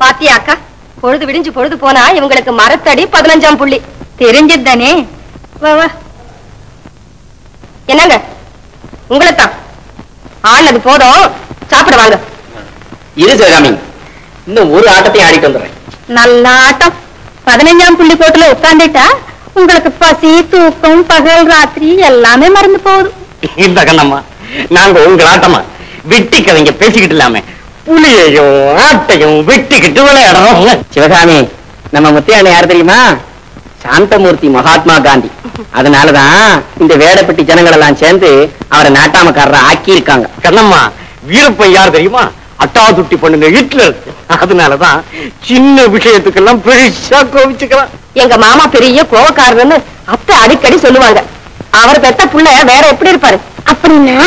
பாத்தியா அக்கா, பொழுது விடிஞ்சு பொழுது போனா இவங்களுக்கு மரத்தடி 15ஆம் புள்ளி தெரிஞ்சதுதானே. வா வா. என்னங்க உங்களைத்தான் ஆனது போதும், சாப்பிட வாங்க. இரு சிவகாமி, இன்னும் ஒரு ஆட்டத்தையும் ஆடிட்டு வந்துடுறேன். நல்ல ஆட்டம். 15ஆம் புள்ளி கோட்டுல உட்கார்ந்துட்டா உங்களுக்கு பசி தூக்கம் பகல் ராத்திரி எல்லாமே மறந்து போகுது. இந்த கண்ணம்மா, நாங்க உங்க ஆட்டமா வெட்டி கதைங்க பேசிக்கிட்டு இல்லாம புலியையும் ஆட்டையும் வெட்டிக்கிட்டு விளையாடுறோம். சிவகாமி, நம்ம முத்தியான யார் தெரியுமா? சாந்தமூர்த்தி மகாத்மா காந்தி. அதனாலதான் இந்த வேடப்பட்டி ஜனங்கள் எல்லாம் சேர்ந்து அவரை நாட்டாமக்காரரை ஆக்கி இருக்காங்க. கண்ணம்மா, வீரப்பன் யார் தெரியுமா? அட்டாதுட்டி பண்ணுங்க ஹிட்லர். அதனாலதான் சின்ன விஷயத்துக்கெல்லாம் பெருசா கோவிச்சுக்கலாம். எங்க மாமா பெரிய கோவக்காரன்னு அத்தை அடிக்கடி சொல்லுவாங்க. அவர் பெத்த புள்ள வேற எப்படி இருப்பாரு? அப்படின்னா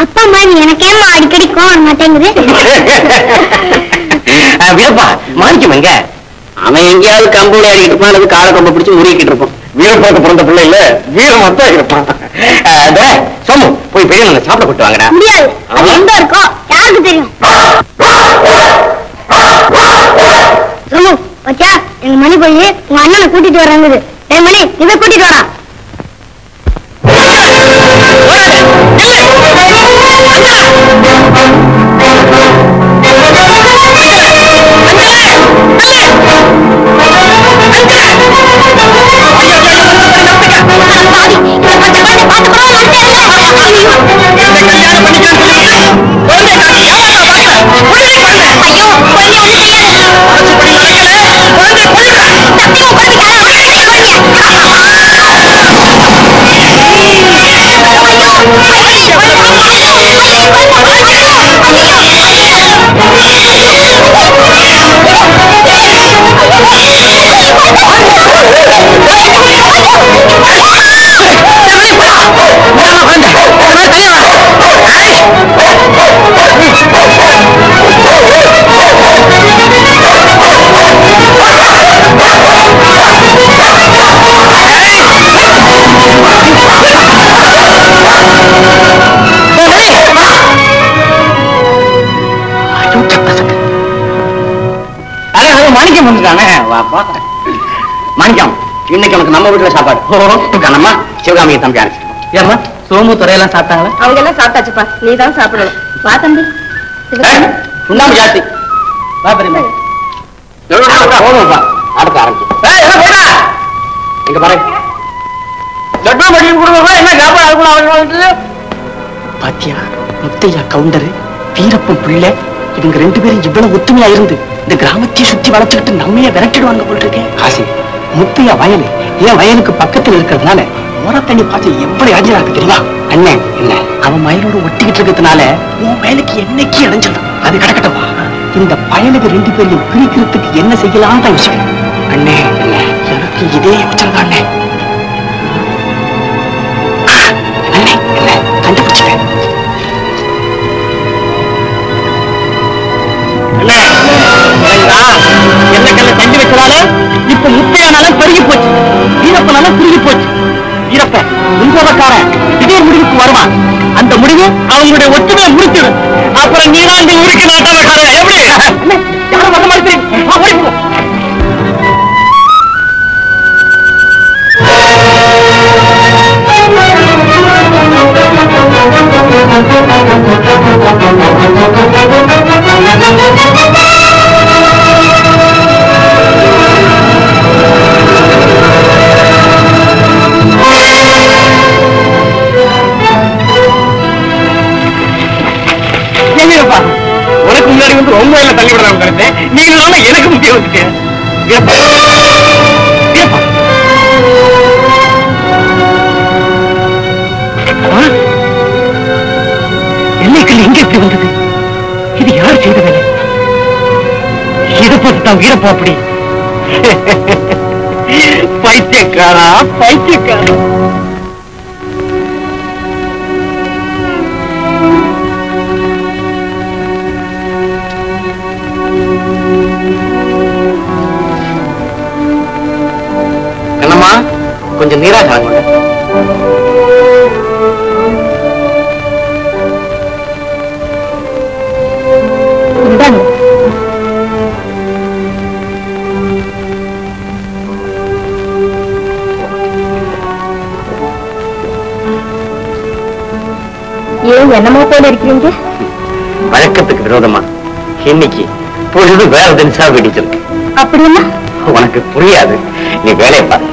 அப்பா அம்மா நீ எனக்கேமா அடிக்கடி கோவம் மாட்டேங்குது? வீரப்பா மாணிக்கமங்க, அவன் எங்கேயாவது கம்பூடி ஆடிக்கிட்டு இருப்பான், அல்லது காலை கம்ப பிடிச்சு உருகிக்கிட்டு இருப்பான். வீரப்பாக்கு பிறந்த பிள்ளை இல்ல, வீரம் தான் இருப்பான். சோமு, போய் பெரிய நாங்க சாப்பிட கூட்டு வாங்கடா. முடியாது, அது எங்க இருக்கோம் யாருக்கு தெரியும்? சோமு வச்சா, எங்க மணி போய் உங்க அண்ணனை கூட்டிட்டு வர்றாங்க. மணி இதை கூட்டிட்டு வரா. மாணிக்கம், இன்னைக்கு உனக்கு நம்ம வீட்டுல சாப்பாடு. கண்ணம்மா, சிவகாமியை தம்பி அனுப்பிச்சு. சோமு துறையெல்லாம் சாப்பிட்டாங்களா? அவங்க எல்லாம் சாப்பிட்டாச்சுப்பா, நீ தான் சாப்பிடணும். வா தம்பி. சுண்ணாம்பு ஜாஸ்தி. வா பெரியம்மா. அடுத்த ஆரம்பிச்சு எங்க பாரு. பாத்தியா, முத்தையா கவுண்டரு, வீரப்பன் பிள்ளை, இவங்க 2 பேரும் இவ்வளவு ஒத்துமையா இருந்து இந்த கிராமத்தையே சுத்தி வளர்த்துக்கிட்டு நம்மையே விரட்டிடுவாங்க போல் இருக்கேன். ஆசி, முத்தையா வயலு என் வயலுக்கு பக்கத்துல இருக்கிறதுனால முறை தண்ணி பாய்ச்சல் எவ்வளவு ஆஜரா இருக்கு தெரியுமா? அண்ணன் என்ன அவன் வயலோட ஒட்டிக்கிட்டு இருக்கிறதுனால உன் வயலுக்கு என்னைக்கு இடைஞ்சிடும். அது கிடக்கட்டவா, இந்த பயலுக்கு 2 பேரையும் பிரிக்கிறதுக்கு என்ன செய்யலாம் தான் யோசிக்கிறேன். அண்ணே என்ன எனக்கு இதே யோசனை தான் அண்ணே. அண்ணே என்ன கண்டுபிடிச்சிட்டேன். என்ன கல்ல தங்கி வச்சதால இப்ப முத்தையானாலும் பெருகி போச்சு, வீரப்பனாலும் குறுகி போச்சு. வீரப்ப உங்கோபக்காரன் இதே முடிவுக்கு வருவான். அந்த முடிவு அவங்களுடைய ஒற்றுமையை முடிச்சிடும். அப்புறம் நீதான் இந்த ஊருக்கு நாட்டாமக்காரன். எப்படி யாரும் வந்த மாதிரி தெரியும். உனக்கு முன்னாடி வந்து ரொம்ப இல்ல தள்ளி விடலாம் கருத்து. நீங்க எனக்கு முக்கியம் வந்துட்டேன். எல்லைக்கல் எங்க எப்படி வந்தது? இது யார் செய்த வேலை? இதை பார்த்து தான் வீரப்பா அப்படி பைத்தியக்காரா பைத்தியக்காரா. கண்ணம்மா, கொஞ்சம் நீரா கலங்க. என்னமோ போல இருக்கிறீங்க. வழக்கத்துக்கு விரோதமா இன்னைக்கு பொழுது வேற தினசா வெடிச்சிருக்கு. அப்படின்னா உனக்கு புரியாது, நீ வேலையை பாரு.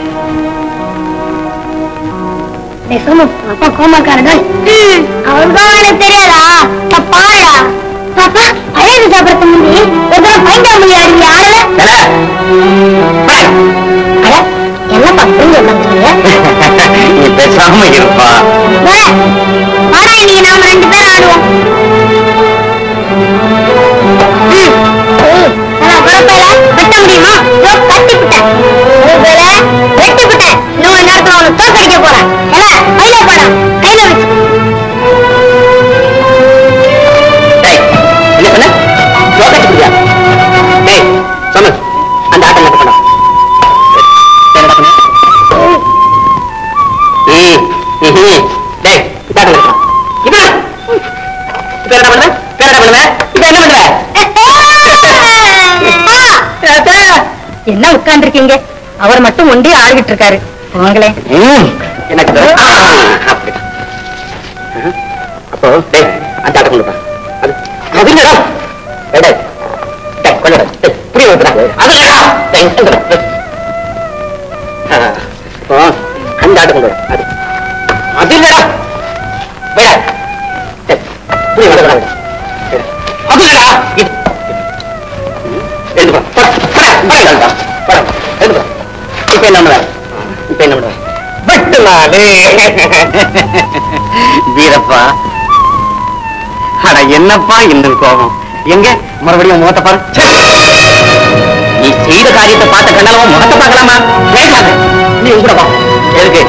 அப்பா கோமாக்காரங்க அவருதான் எனக்கு தெரியாதா? பாடா பாப்பா அழகு சாப்பிடறது முந்தி ஒரு தடவை பைண்டாமொழி ஆடுங்க ஆடல என்னப்பா நீ பேசாம இருப்பா. பாடா இன்னைக்கு நாம 2 பேரும் ஆடுவோம். வெட்ட முடியுமா? கட்டி விட்டேன் வெட்டி விட்டேன். இன்னொரு நேரத்துல அவனை தோக்கடிக்க போறேன். கையில போடா கையில வச்சு அந்த ஆட்டம் என்ன பண்ண என்ன உட்கார்ந்து இருக்கீங்க? அவர் மட்டும் ஒண்டி ஆடிக்கிட்டு இருக்காரு. வாங்களே. எனக்கு அப்போ அந்த ஆட்டம் கொண்டு அந்த ஆட்டம் கொண்டு அது இல்லடா இப்ப என்ன பட்டு நாளு வீரப்பா. அட என்னப்பா இன்னும் கோபம்? எங்க மறுபடியும் முகத்தை பாரு. நீ செய்த காரியத்தை பார்த்த கண்டாலும் முகத்தை பார்க்கலாமா? கேட்காத. நீ கூட வா. எதுக்கு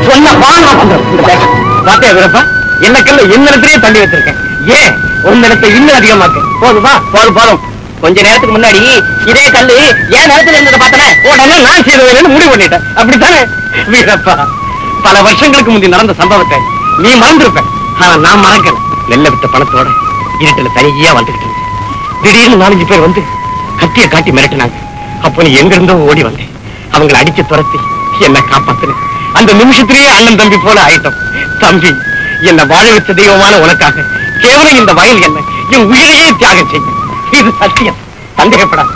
சொன்னப்பா நான் பண்றேன். பார்த்தே வீரப்பா, என்ன கல்ல இன்னிடத்திலேயே தள்ளி வச்சிருக்கேன். ஏன் ஒரு இடத்தை இன்னும் அதிகமாக்கு? போதுமா? போதும். கொஞ்ச நேரத்துக்கு முன்னாடி இதே கல்லு ஏன் நேரத்துல இருந்ததை பார்த்தன உடனே நான் செய்வேன்னு முடிவு பண்ணிட்டேன். அப்படித்தானே வீரப்பா? பல வருஷங்களுக்கு முந்தி நடந்த சம்பவத்தை நீ மறந்துருப்ப. ஆனா நான் மறக்கல. நெல்ல விட்ட பணத்தோட இருட்டுல தனியா வந்துகிட்டு இருந்தேன். திடீர்னு 4-5 பேர் வந்து கத்திய காட்டி மிரட்டினாங்க. அப்போ நீ எங்க இருந்தோ ஓடி வந்தேன். அவங்களை அடிச்சு துரத்தி என்ன காப்பாத்தின. அந்த நிமிஷத்திலேயே அண்ணன் தம்பி போல ஆயிட்டோம். தம்பி, என்ன வாழ வச்ச தெய்வமான உனக்காக கேவலம் இந்த வயல் என்ன என் உயிரையே தியாகம் செய்யும். இது சத்தியம், சந்தேகப்படாது.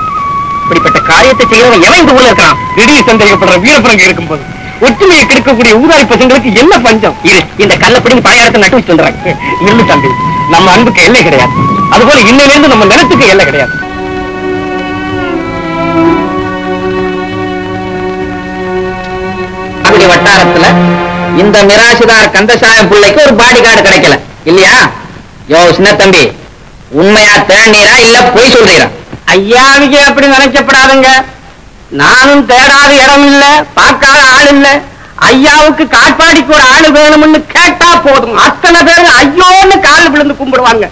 இப்படிப்பட்ட காரியத்தை செய்யறவன் எவன் இந்த ஊர்ல இருக்கான்? திடீர் சந்தேகப்படுற வீரப்புறங்க இருக்கும்போது ஒற்றுமையை கெடுக்கக்கூடிய ஊதாரி பசங்களுக்கு என்ன பஞ்சம்? இது இந்த கள்ளப்படி பழைய இடத்தை நட்டு வச்சு வந்துறாங்க. நில்லு தம்பி, நம்ம அன்புக்கு எல்லை கிடையாது. அதுபோல இன்னிலிருந்து நம்ம நிலத்துக்கு எல்லை கிடையாது. வட்டாரத்துல இந்த மிராசிதார் கந்தசாயம் பிள்ளைக்கு ஒரு பாடி கார்டு கிடைக்கல இல்லையா? யோ சின்ன தம்பி, உண்மையா தேநீரா இல்ல போய் சொல்றீரா? ஐயாவுக்கு அப்படி நினைக்கப்படாதுங்க. நானும் தேடாத இடம் இல்ல, பார்க்காத ஆள் இல்ல. ஐயாவுக்கு காட்பாடிக்கு ஒரு ஆளு வேணும்னு கேட்டா போதும், அத்தனை பேரும் ஐயோன்னு கால் விழுந்து கும்பிடுவாங்க.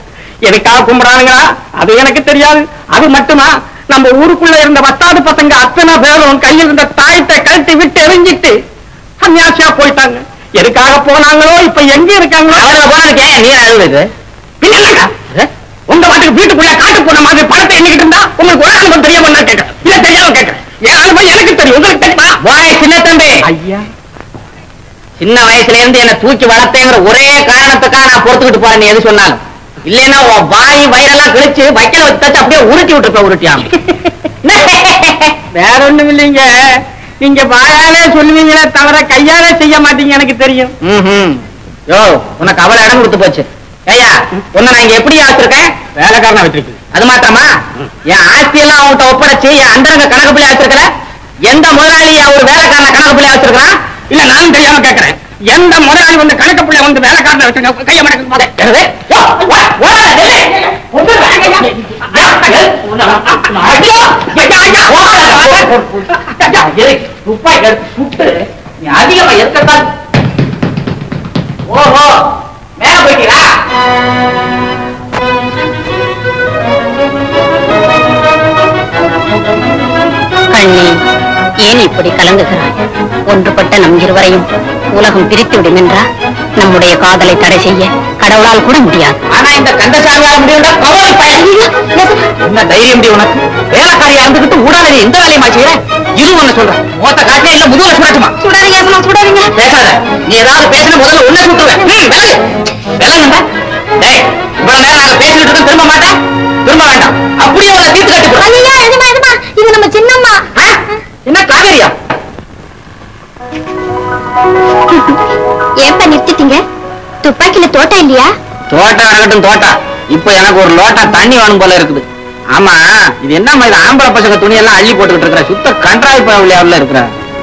எதுக்காக கும்பிடுறானுங்களா அது எனக்கு தெரியாது. அது மட்டுமா, நம்ம ஊருக்குள்ள இருந்த வட்டாது பசங்க அத்தனை பேரும் கையில் இருந்த தாயத்தை கழட்டி விட்டு எரிஞ்சிட்டு சன்னியாசியா போயிட்டாங்க. எதுக்காக போனாங்களோ இப்ப எங்க இருக்காங்களோ? போனதுக்கே நீ அழுது உங்க பாட்டுக்கு வீட்டுக்குள்ள காட்டு போன மாதிரி பணத்தை எண்ணிக்கிட்டு இருந்தா உங்களுக்கு ஒரு அனுபவம் தெரியாம நான் கேட்கிறேன். இல்ல தெரியாம கேட்கிறேன். என் அனுபவம் எனக்கு தெரியும், உங்களுக்கு தெரியுமா? சின்ன தம்பி, ஐயா சின்ன வயசுல இருந்து என்ன தூக்கி வளர்த்தேங்கிற ஒரே காரணத்துக்காக நான் பொறுத்துக்கிட்டு போறேன். நீ எது சொன்னாலும் இல்லைன்னா வாய் வயிறெல்லாம் கிழிச்சு வைக்கல வச்சு தச்சு அப்படியே உருட்டி விட்டுருப்ப. உருட்டியாம வேற ஒண்ணும் இல்லைங்க. நீங்க வாயாலே சொல்லுவீங்களே தவிர கையாலே செய்ய மாட்டீங்க, எனக்கு தெரியும். யோ, உனக்கு அவளை இடம் கொடுத்து போச்சு. ஐயா, உன்னை நான் இங்க எப்படி ஆச்சிருக்கேன்? வேலைக்காரனா வச்சிருக்கு. அது மாத்திரமா, என் ஆஸ்தி எல்லாம் அவன்கிட்ட ஒப்படைச்சு என் அந்தரங்க கணக்கு பிள்ளை வச்சிருக்கல. எந்த முதலாளி ஒரு வேலைக்காரன கணக்கு பிள்ளை வச்சிருக்கான்? இல்ல நானும் தெரியாம கேட்கிறேன். எந்த முதலாளி வந்து கணக்கு பிள்ளை வந்து வேலைக்காரன வச்சிருக்க கைய மடக்கு அதிகமா இருக்கத்தான். ஓஹோ, மேல போயிட்டீங்களா? கண்ணி, ஏன் இப்படி கலங்குகிறாய்? ஒன்றுபட்ட நம் இருவரையும் உலகம் பிரித்து விடும் என்றா நம்முடைய காதலை தடை செய்ய கடவுளால் கூட முடியாது. ஆனா இந்த கந்தசாமியால முடியும்டா. என்ன தைரியம் உனக்கு? வேலைக்காரியா இருந்துகிட்டு ஊடால எந்த வேலையுமா செய்யற? இது ஒண்ணு சொல்றேன், மொத்த காட்டில இல்ல முதுகுல சுடட்டுமா? சுடாதீங்க, சுடாதீங்க. பேசாத. நீ ஏதாவது பேசின முதல்ல உன்ன சுட்டுவேன். விலகுண்டா. இவ்வளவு நேரம் நான் பேசிட்டு இருக்க திரும்ப மாட்டேன். திரும்ப வேண்டாம். அப்படியே அவளை தீர்த்து கட்டி போடு. ஐயா எதுமா எதுமா இது நம்ம சின்னம்மா. என்ன காவேரியா? ஏப்பா நிறுத்திட்டீங்க? துப்பாக்கில தோட்டா இல்லையா? தோட்டா இருக்கட்டும் தோட்டா. இப்ப எனக்கு ஒரு லோட்டா தண்ணி வேணும் போல இருக்குது. ஆமா இது என்னம்மா இது ஆம்பளை பசங்க துணி எல்லாம் அள்ளி போட்டுக்கிட்டு இருக்கிற சுத்த கன்றாய் பவுலியாவுல இருக்கிற.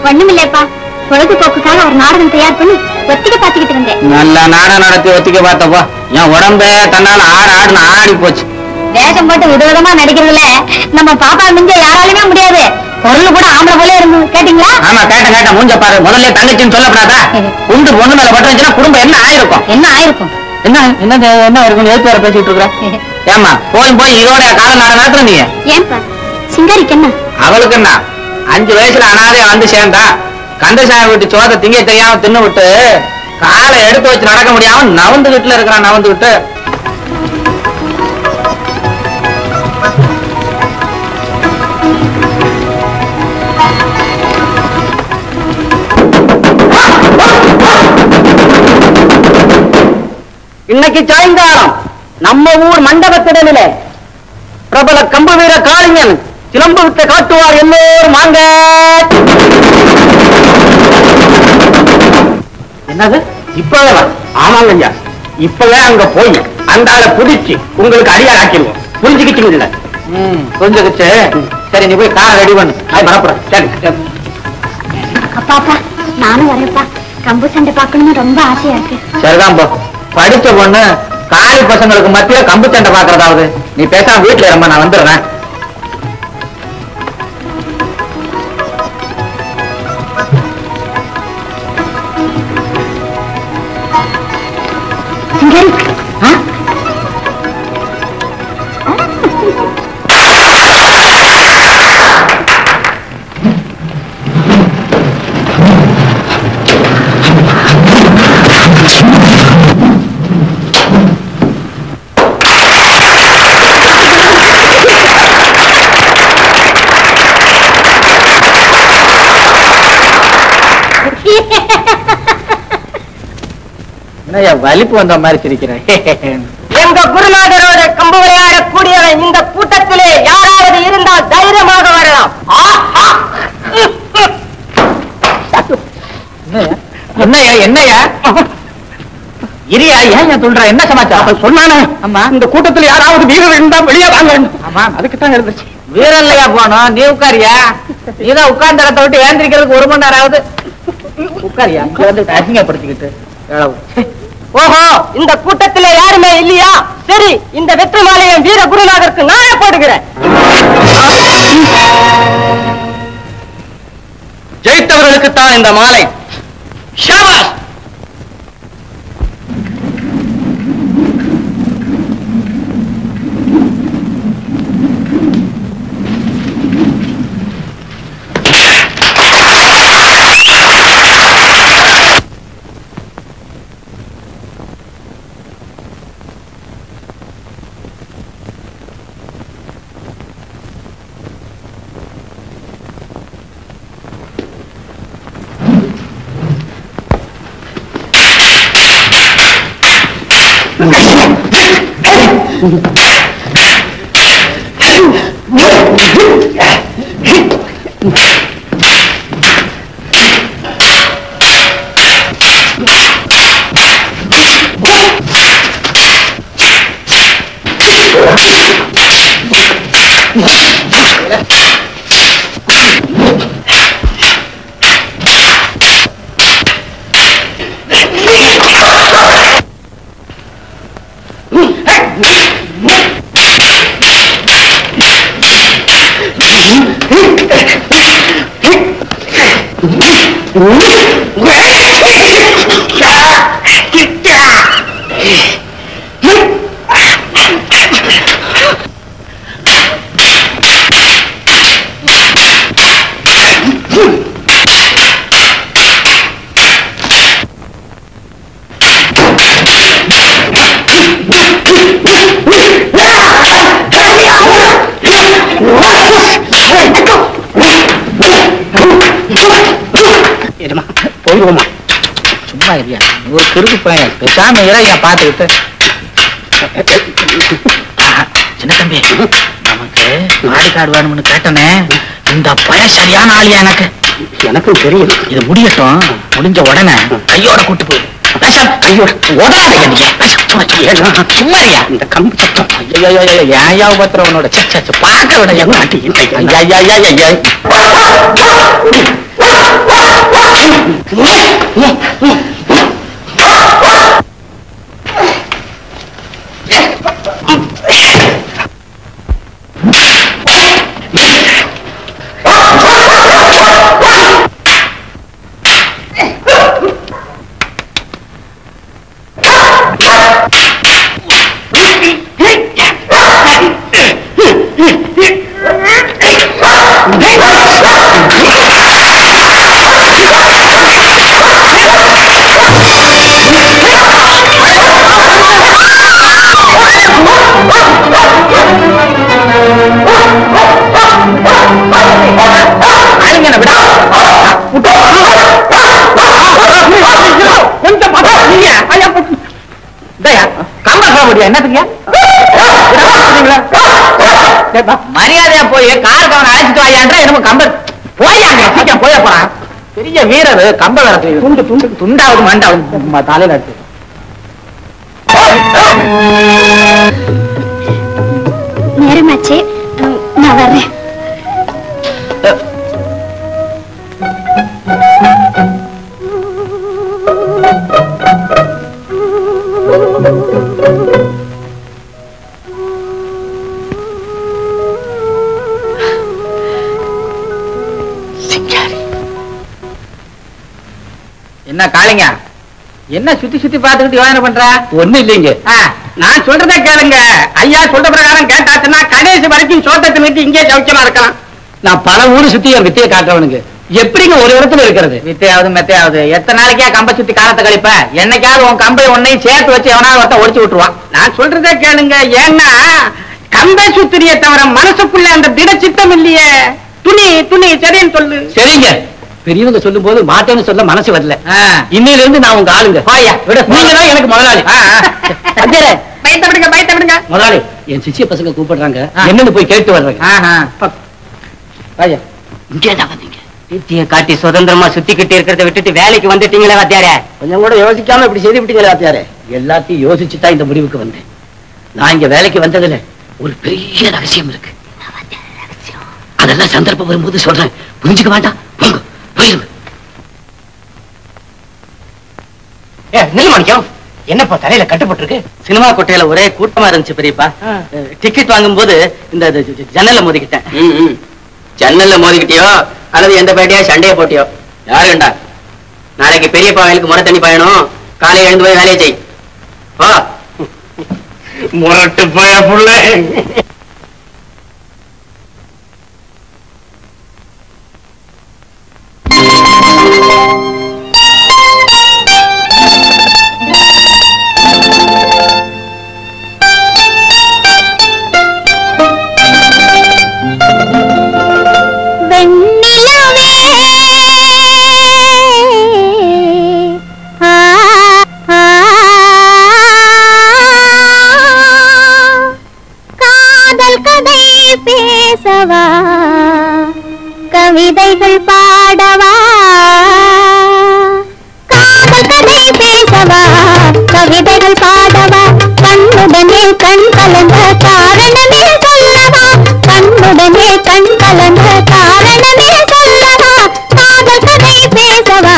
ஒண்ணுமில்லைப்பா, பொழுதுபோக்குக்காக ஒரு நாடகம் தயார் பண்ணி ஒத்திக்க பாத்துக்கிட்டு இருந்தேன். நல்ல நாடகம் நடத்தி ஒத்திக்க பார்த்தப்போ என் உடம்பே தன்னால ஆடுன்னு ஆடி போச்சு. வேஷம் போட்டு விதவிதமா நடிக்கிறதுல நம்ம பாப்பா மிஞ்ச யாராலுமே முடியாது. பொருள் கூட ஆம்பளை போல இருந்து கேட்டீங்களா? ஆமா கேட்டேன் மூஞ்ச பாரு. முதல்ல தங்கச்சின்னு சொல்லப்படாதா? குண்டு பொண்ணு மேல பட்டு வச்சுன்னா குடும்பம் என்ன ஆயிருக்கும்? என்ன ஆயிருக்கும்? என்ன இருக்கும்? எழுத்து வேற பேசிட்டு இருக்கிற. ஏமா போய் இதோட காலம் நாட நடத்துற நீ. ஏன்பா சிங்காரிக்கு என்ன? அவளுக்கு என்ன 5 வயசுல அனாதையா வந்து சேர்ந்தா கந்தசாமி விட்டு சோத திங்க தெரியாம தின்னு விட்டு காலை எடுத்து வச்சு நடக்க முடியாம நவந்து வீட்டுல இருக்கிறான். நவந்து விட்டு இன்னைக்கு சாயங்காலம் நம்ம ஊர் மண்டபத்திடமிலே பிரபல கம்பு வீர காளிங்கன் சிலம்பு வித்தை காட்டுவார். எல்லோரும் வாங்க. என்னது இப்பவே? ஆமாங்க ஐயா, இப்பவே அங்க போய் அந்த ஆளை புடிச்சு உங்களுக்கு அடியார் ஆக்கிடுவோம். புரிஞ்சுக்கிட்டீங்கல்ல? புரிஞ்சுக்கிச்சு. சரி நீ போய் காரை ரெடி பண்ணு. அது வரப்புறேன். சரி அப்பா அப்பா நானும் வரேன்ப்பா. கம்பு சண்டை பார்க்கணும்னு ரொம்ப ஆசையா இருக்கு. சரிதான் போ. படிச்ச பொண்ணு காலி பசங்களுக்கு மத்தியில கம்பு சண்டை பாக்குறதாவது. நீ பேசாம வீட்டுல இரும்ப, நான் வந்துடுறேன். வலிப்பு வந்த மாதிரி சிரிக்கிறேன். எங்க குருநாதரோட கம்பு விளையாடக்கூடியவன் இந்த கூட்டத்திலே யாராவது இருந்தால் தைரியமாக வரலாம். என்னையா இரியா? ஏன் சொல்ற? என்ன சமாச்சாரம் சொன்னானே? ஆமா இந்த கூட்டத்தில் யாராவது வீரர் இருந்தா வெளியே வாங்க. ஆமா அதுக்கு தான் இருந்துச்சு. வீரர் இல்லையா போனோம்? நீ உட்காரியா? நீதான் உட்கார்ந்த இடத்த விட்டு ஏந்திரிக்கிறதுக்கு 1 மணி நேரம் ஆகுது. உட்காரியா? அசிங்கப்படுத்திக்கிட்டு. ஓஹோ இந்த கூட்டத்திலே யாருமே இல்லையா? சரி இந்த வெற்றி மாலையை வீர குருநாதருக்கு நானே போடுகிறேன். ஜெயித்தவர்களுக்கு தான் இந்த மாலை. ஷாபாஷ். சும்மா இல்லையா ஒரு கிறுக்கு பையன் பேசாம இறையா பாத்துக்கிட்டு சின்ன தம்பி, நமக்கு ஆடு காடு வேணும்னு கேட்டனே, இந்த பய சரியான ஆளியா எனக்கு. எனக்கும் தெரியும். இது முடியட்டும், முடிஞ்ச உடனே கையோட கூட்டு போயிடு. சும்மாரியா இந்த கம்பு சத்தம் ஏயா பத்திரவனோட பார்க்க விட மரியாதையா போய் காருக்கு அவனை அழைச்சிட்டு வாயான்ற என்னமோ கம்ப போயாங்க சீக்கிரம் போய போறான். பெரிய வீரர் கம்ப வேற துண்டு துண்டு துண்டாவது மண்டாவது தலையில எடுத்து நேரமாச்சு, நான் வர்றேன். என்ன காளிங்க, என்ன சுத்தி சுத்தி பாத்துக்கிட்டு யோசனை பண்ற? ஒண்ணு இல்லைங்க, நான் சொல்றத கேளுங்க. ஐயா சொல்ற பிரகாரம் கேட்டாச்சுன்னா கடைசி வரைக்கும் சோட்டத்தை நிறுத்தி இங்கே சௌக்கியமா இருக்கலாம். நான் பல ஊரு சுத்தி ஒரு வித்தையை காட்டுறவனுக்கு எப்படிங்க ஒரு இடத்துல இருக்கிறது? வித்தையாவது மெத்தையாவது எத்தனை நாளைக்கா கம்ப சுத்தி காலத்தை கழிப்ப? என்னைக்காவது உன் கம்பை ஒன்னையும் சேர்த்து வச்சு எவனாவது ஒருத்த ஒடிச்சு விட்டுருவான். நான் சொல்றத கேளுங்க. ஏன்னா கம்பை சுத்திரிய தவிர மனசுக்குள்ள அந்த திட சித்தம் இல்லையே. துணி துணி சரின்னு சொல்லு. சரிங்க, பெரியவங்க சொல்லும் போது மாட்டேன்னு சொல்ல மனசு வரல. இன்னையில இருந்து நான் உங்க ஆளுங்க. நீங்க தான் எனக்கு முதலாளி. பயத்தப்படுங்க பயத்தப்படுங்க. முதலாளி, என் சிச்சிய பசங்க கூப்பிடுறாங்க, என்னன்னு போய் கேட்டு வர்றாங்க. இங்கேதான் வந்தீங்க. வீட்டிய காட்டி சுதந்திரமா சுத்திக்கிட்டு இருக்கிறத விட்டுட்டு வேலைக்கு வந்துட்டீங்களே வாத்தியாரே. கொஞ்சம் கூட யோசிக்காம இப்படி செய்து விட்டீங்களே வாத்தியாரே. எல்லாத்தையும் யோசிச்சுதான் இந்த முடிவுக்கு வந்தேன். நான் இங்க வேலைக்கு வந்ததுல ஒரு பெரிய ரகசியம் இருக்கு. அதெல்லாம் சந்தர்ப்பம் வரும்போது சொல்றேன், புரிஞ்சுக்க வேண்டாம். நிலமாணிக்கம், என்னப்பா தலையில கட்டுப்பட்டிருக்கு? சினிமா கொட்டையில ஒரே கூட்டமா இருந்துச்சு பெரியப்பா. டிக்கெட் வாங்கும் போது இந்த ஜன்னல்ல மோதிக்கிட்டேன். ஜன்னல்ல மோதிக்கிட்டியோ அல்லது எந்த பேட்டையா சண்டையை போட்டியோ? யாரு கண்டா? நாளைக்கு பெரியப்பா வயலுக்கு முறை தண்ணி பாயணும். காலையை எழுந்து போய் வேலையை செய். முரட்டு போய புள்ள. கவிதைகள் பாடவா, காதல் கதை பேசவா, கவிதைகள் பாடவா, கண்ணுடனே கண் கலந்த காரணமே சொல்லவா, கண்ணுடனே கண் கலந்த காரணமே சொல்லவா, காதல் கதை பேசவா,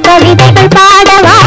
கவிதைகள் பாடவா.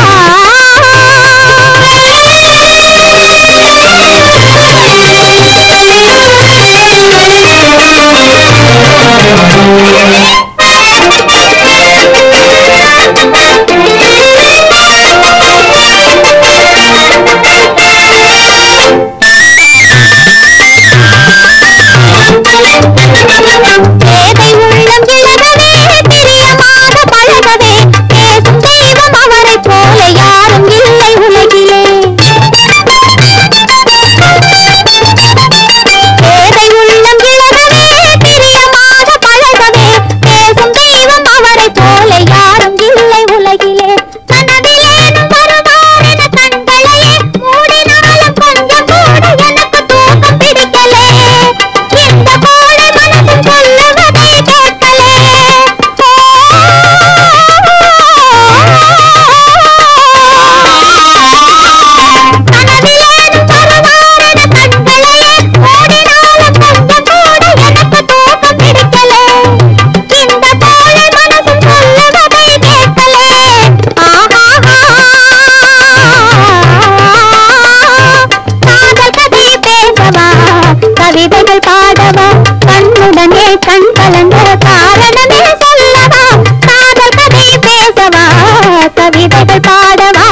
சொல்லவா கண்ணுடனே கண் கலந்த காரணமே சொல்லவா காதல் கதை பேசவா கவிதைகள் பாடவா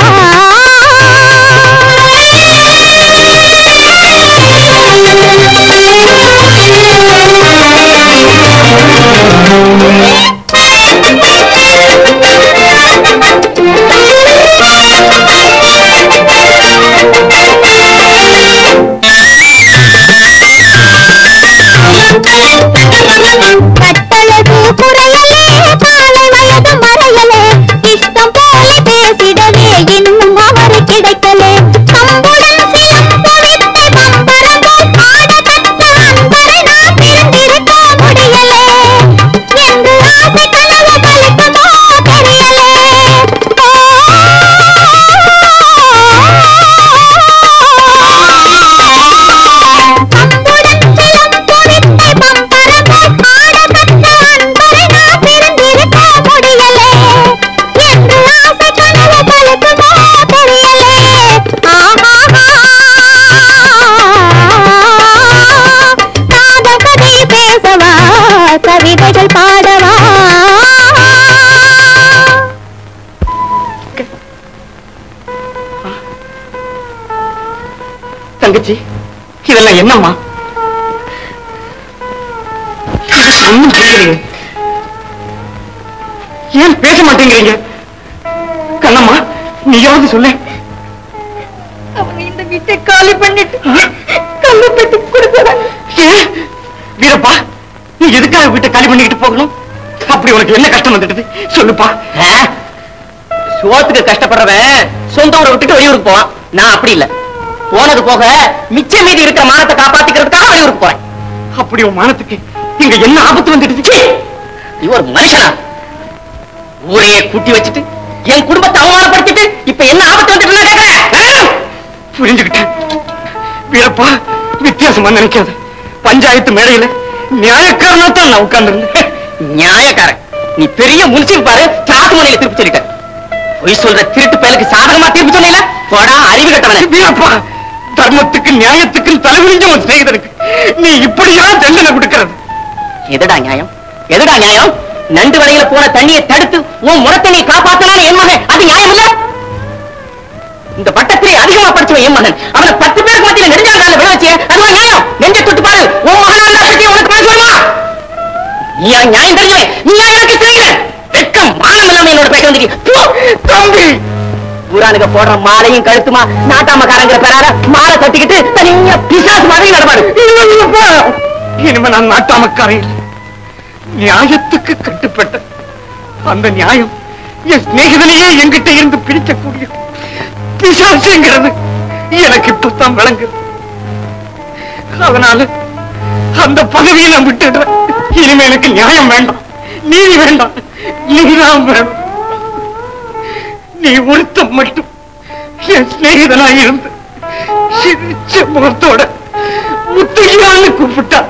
கட்டழகு குறையலே காலை வயது மறையலே இஷ்டம் போல பேசிடவே இன்னும் அவர் கிடைக்கலே கம்புடன் சிலம்பு வித்தை பம்பரமும் ஆட கற்ற அன்பரை நான் பிரிந்திருக்க முடியலே என்று ஆசை கனவு பலிக்குமோ தெரியலே கம்புடன் சிலம்பு வித்தை பம்பரமும் ஆட கற்ற அன்பரை நான் பிரிந்திருக்க முடியலே என்று ஆசை கனவு பலிக்குமோ தெரியலே காதல் கதை பேசவா கவிதைகள் பாடவா தங்கச்சி இதெல்லாம் என்னம்மா எனக்கு ஒண்ணும் புரியலையே ஏன் பேச மாட்டேங்கிறீங்க கண்ணம்மா நீயாவது சொல்ல அவங்க இந்த வீட்டை காலி பண்ணிட்டு கல்லு பெட்டி கொடுக்குறாங்க ஏன் வீரப்பா நீ எதுக்காக வீட்டை காலி பண்ணிக்கிட்டு போகணும் அப்படி உனக்கு என்ன கஷ்டம் வந்துடுது சொல்லுப்பா சோத்துக்கு கஷ்டப்படுறவன் சொந்த ஊரை விட்டுட்டு வெளியூருக்கு போவான். நான் அப்படி இல்ல. போனது போக மிச்ச மீதி இருக்கிற மானத்தை காப்பாத்திக்கிறதுக்காக வெளியூருக்கு போறேன். அப்படி உன் மானத்துக்கு இங்க என்ன ஆபத்து வந்துடுச்சு? நீ ஒரு மனுஷனா? ஊரையே கூட்டி வச்சுட்டு என் குடும்பத்தை அவமானப்படுத்திட்டு இப்ப என்ன ஆபத்து வந்துட்டு புரிஞ்சுக்கிட்டேன் வீரப்பா. வித்தியாசமா நினைக்காத. பஞ்சாயத்து மேடையில நியாயக்காரனா தான் நான் உட்கார்ந்து நியாயக்காரன். நீ பெரிய முன்சில் பாரு, சாத்து முனையில திருப்பி சொல்லிட்ட. பொய் சொல்ற திருட்டு பயலுக்கு சாதகமா திருப்பி சொன்னீங்க. போடா அறிவு கட்டவனே. வீரப்பா, தர்மத்துக்கு நியாயத்துக்கும் தலைவிரிஞ்ச ஒரு சிநேகிதனுக்கு நீ இப்படியா தண்டனை கொடுக்கிறது? எதுடா நியாயம்? எதுடா நியாயம்? நண்டு வலையில போன தண்ணியை தடுத்து உன் முறத்தை நீ காப்பாத்தனான என் மகன், அது நியாயம் இல்ல? இந்த பட்டத்திலே அதிகமா படிச்சவன் என் மகன், அவனை 10 பேருக்கு மத்தியில நெடுஞ்சாங்கால விட வச்சு அதுவா நியாயம்? நெஞ்ச தொட்டு பாரு, உன் மகனா இருந்தா பத்தி உனக்கு மனசு வருமா? நீயா நியாயம் தெரிஞ்சவன்? நீயா எனக்கு தெரியல? வெட்கம் மானம் இல்லாம என்னோட பேச வந்துட்டு தம்பி. ஊரானுக்கு போடுற மாலையும் கழுத்துமா நாட்டாமக்காரங்கிற பேரால மாலை கட்டிக்கிட்டு தனியா பிசாசு மாதிரி நடமாடு. இனிமே நான் நாட்டாமக்காரன் இல்லை. நியாயத்துக்கு கட்டுப்பட்ட அந்த நியாயம் என் சிநேகிதனையே என்கிட்ட இருந்து பிரிக்கக்கூடிய பிசாசுங்கிறது எனக்கு இப்பதான் விளங்குது. அதனால அந்த பதவியை நான் விட்டுடுறேன். இனிமே எனக்கு நியாயம் வேண்டாம், நீதி வேண்டாம், நீதான் வேணும். நீ ஒருத்தம் மட்டும் என் சிநேகிதனாய் இருந்து சிரிச்ச முகத்தோட முத்தையான்னு கூப்பிட்டா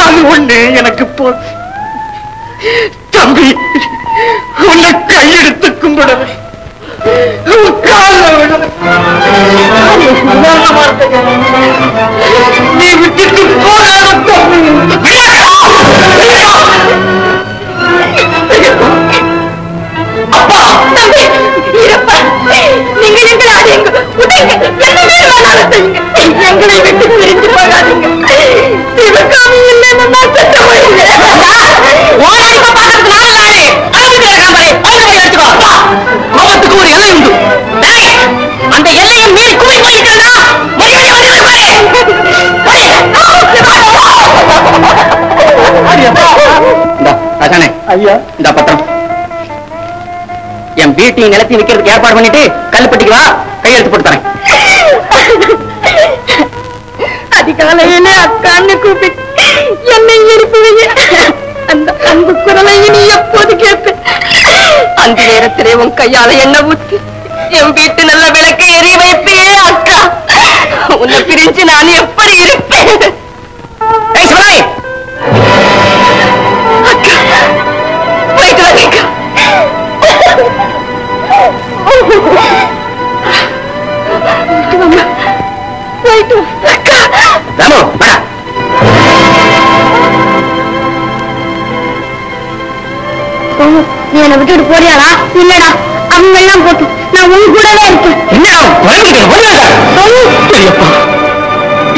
அது ஒண்ணு எனக்கு போச்சு. தம்பி, உன்னை கையெடுத்து கும்பிடுறேன், நீ விட்டுட்டு போராட அப்பா, தம்பி, இருப்பா, நீங்க எங்களாதீங்க, உடனே என்ன வேணாலும் செய்யுங்க. எங்களை விட்டு பிரிஞ்சு போகாதீங்க. சிவகாமி இல்லைன்னு நான் சத்தமா இல்லை. கோபத்துக்கு ஒரு எல்லை உண்டு. அந்த எல்லையை மீறி குவி போயிருக்கிறதா ஐயா, இந்த பத்திரம் என் வீட்டையும் நிலத்தையும் விற்கிறதுக்கு ஏற்பாடு பண்ணிட்டு கல்லுப்பட்டிக்கு வா, கையெழுத்து போட்டு தரேன். அதிகாலையிலே அக்கான்னு கூப்பிட்டு என்னை எழுப்புவீங்க. அந்த அன்பு குரலை நீ எப்போது கேட்ப? அந்த நேரத்திலே உன் கையால என்ன ஊத்தி என் வீட்டு நல்ல விளக்கை எரிய வைப்பே அக்கா. உன்னை பிரிஞ்சு நான் எப்படி இருப்பேன்? அக்கா, போயிட்டு வரேங்க. போயிட்டு அக்கா. ராமு, வாடா. எப்பவும் நீ என்னை விட்டுட்டு போறியாடா? இல்லடா, அவங்க எல்லாம் போட்டு நான் உன் கூடவே இருக்கேன்.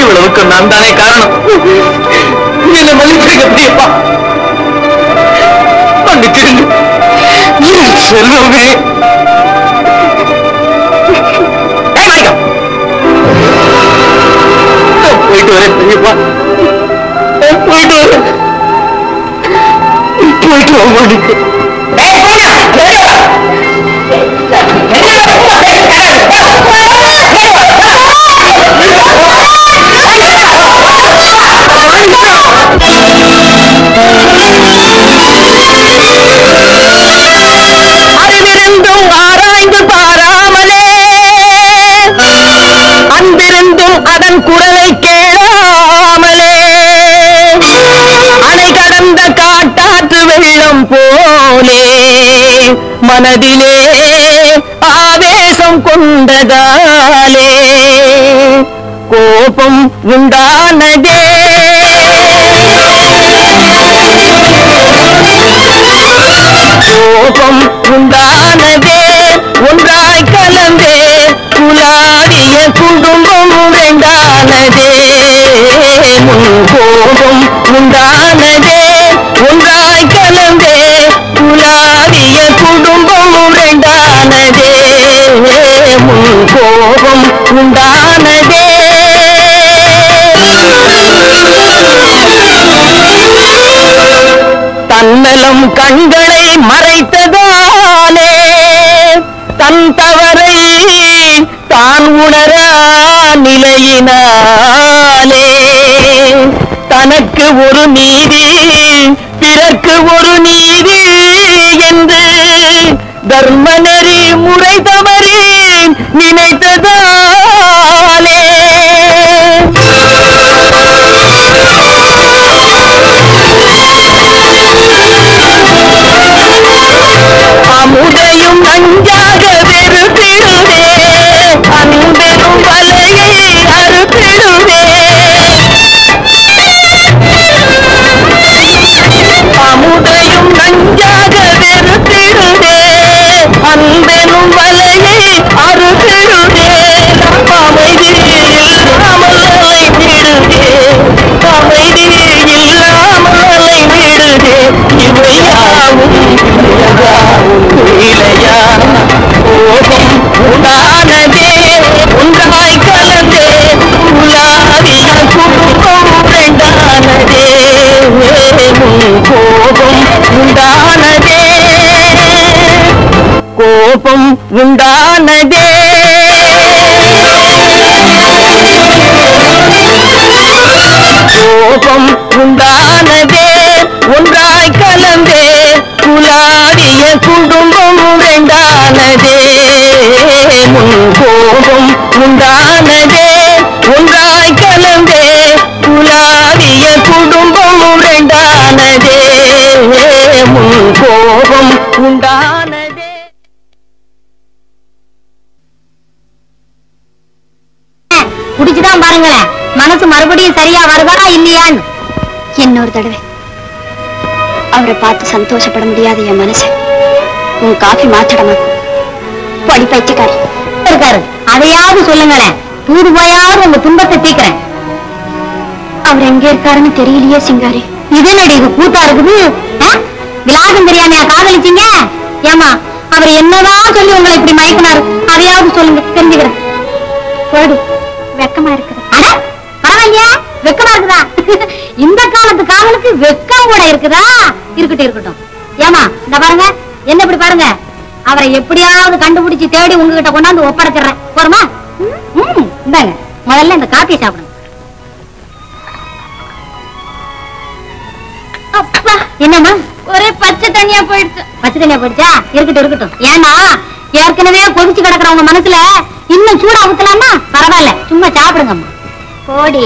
இவ்வளவுக்கு நான் தானே காரணம். என்ன மன்னிச்சிருக்க பெரியப்பா, மன்னிச்சிருங்க. செல்வமே போயிட்டு வரேன் பெரியப்பா, போயிட்டு வரேன். போயிட்டு வாங்க. அறிவிருந்தும் ஆராய்ந்து பாராமலே, அன்பிருந்தும் அதன் குரலை கேளாமலே, அணை கடந்த காட்டாற்று வெள்ளம் போலே மனதிலே ஆவேசம் கொண்டதாலே கோபம் உண்டானதே. கோபம் உண்டானதே, ஒன்றாய் கலந்தே குலாடிய குடும்பம் ரெண்டானதே. கோபம் உண்டானதே, ஒன்றாய் கலந்தே குலாடிய குடும்பம் ரெண்டானதே. கோபம் உண்டானதே. தன்னலம் கண்களை மறைத்ததாலே தன் தவறை தான் உணரா நிலையினாலே தனக்கு ஒரு நீதி பிறர்க்கு ஒரு நீதி என்று தர்மநெறி முறை தவறி நினைத்ததாலே அமுதையும் நஞ்சாக வெறுப்பிடுவே, அன்பெரும் வலையை அறுப்பிடுவே. அமுதையும் நஞ்சாக வெறுப்பிடுவே, அன்பெரும் வலையை அறுப்பிடுவே. அமைதி இல்லாமல் அலைந்திடுவே, அமைதி இல்லாமல் அலைந்திடுவே. இவையாவும் இலையா கோபம் உண்டானதே, ஒன்றாய் கலந்தே உலாவிய குடும்பம் ரெண்டானதே. கோபம் உண்டானதே, கோபம் உண்டானதே. கோபம் உண்டானதே, ஒன்றாய் கலந்தே குலாடிய குடும்பம் ரெண்டானதே. கோபம் உண்டானதே, ஒன்றாய் கலந்தே குலாடிய குடும்பம் ரெண்டானதே. கோபம் உண்டானதே. குடிச்சுதான் பாருங்களேன், மனசு மறுபடியும் சரியா வருதா இல்லையான்னு. இன்னொரு தடவை அவரை பார்த்து சந்தோஷப்பட முடியாது என் மனசு. உன் காஃபி மாற்றடமாக்கும். படி பைத்தியக்காரி இருக்காரு, அதையாவது சொல்லுங்களேன். தூது போயாவது உங்க துன்பத்தை தீக்கிறேன். அவர் எங்க இருக்காருன்னு தெரியலையே சிங்காரி. இது நடி கூத்தா இருக்குது. விலாசம் தெரியாமையா காதலிச்சீங்க? ஏமா அவர் என்னதான் சொல்லி உங்களை இப்படி மயக்கினாரு, அதையாவது சொல்லுங்க, தெரிஞ்சுக்கிறேன். போடு, வெக்கமா இருக்குது. பரவாயில்லையா, வெக்கமா இருக்குதா? இந்த காலத்து காதலுக்கு வெக்கம் கூட இருக்குதா? இருக்கட்டும் இருக்கட்டும். ஏமா இந்த பாருங்க, என்ன இப்படி பாருங்க. அவரை எப்படியாவது கண்டுபிடிச்சு தேடி உங்ககிட்ட கொண்டாந்து ஒப்படைச்சிடுறேன். போறமா? இந்தாங்க, முதல்ல இந்த காப்பியை சாப்பிடுங்க. அப்பா, என்னம்மா ஒரே பச்சை தண்ணியா போயிடுச்சு. பச்சை தண்ணியா போயிடுச்சா? இருக்கட்டும் இருக்கட்டும். ஏன்னா ஏற்கனவே கொதிச்சு கிடக்குறவங்க மனசுல இன்னும் சூடா ஊத்தலாமா? பரவாயில்ல, சும்மா சாப்பிடுங்கம்மா. போடி.